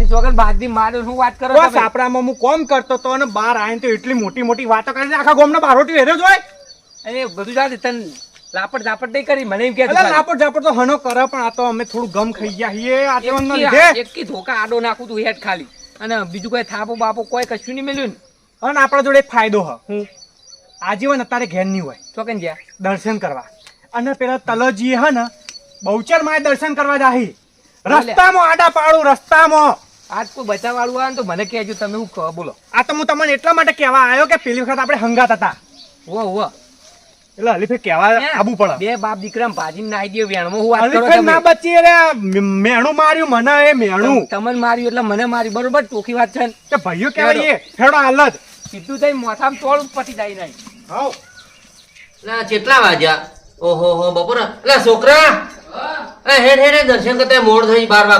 મારી છોકર બાદની મારે શું વાત કરો બસ આપણામાં હું કોમ કરતો તો અને બહાર આવીને તો એટલી મોટી મોટી વાતો કરીને આખા ગામના બારોટી હેર્યો જ હોય. એ બધું જાતે તને લાપડ ઝાપડ નહીં કરી મને એમ કે લાપડ ઝાપડ તો હનો કરે પણ આ તો અમે થોડું ગમ ખાઈ ગયા છીએ આગેવાનના લીધે. એક ધોકા આડો નાખું તું હેઠ ખાલી અને બીજું કોઈ થાપો બાપો કોઈ કશું નહીં મળ્યું ને. અને આપણા જોડે એક ફાયદો હ હું આજીવન અત્યારે ઘેર નહીં હોય ચોકન જ્યાં દર્શન કરવા અને પેલા તલજી હે ને બહુચર માં દર્શન કરવા જાહી રસ્તામાં આડા પાડું રસ્તામાં. આજ કોઈ બચાવ વાળું આવે તો મને કહેજો તમે હું કહો બોલો. આ તો હું તમને એટલા માટે કહેવા આવ્યો કે પેલી વખત આપણે હંગાત હતા વો એટલે હલીફે કહેવા આબુ પડે. બે બાપ દીકરા ભાજી નાઈ દે વેણમાં હું વાત કરો હલીફે ના બચી રે મેણું માર્યું મને એ મેણું તમને માર્યું એટલે મને માર્યું બરોબર ટોકી વાત છે કે ભાઈઓ કહેવાય હેડો હાલત સીધું થઈ મોથામાં તોડ પતી જાય નહીં. હાઉ ના કેટલા વાગ્યા? ઓહો હો બપોર. એટલે છોકરા હેડ હેડ દર્શન કરતા મોડ થઈ 12 વાગે.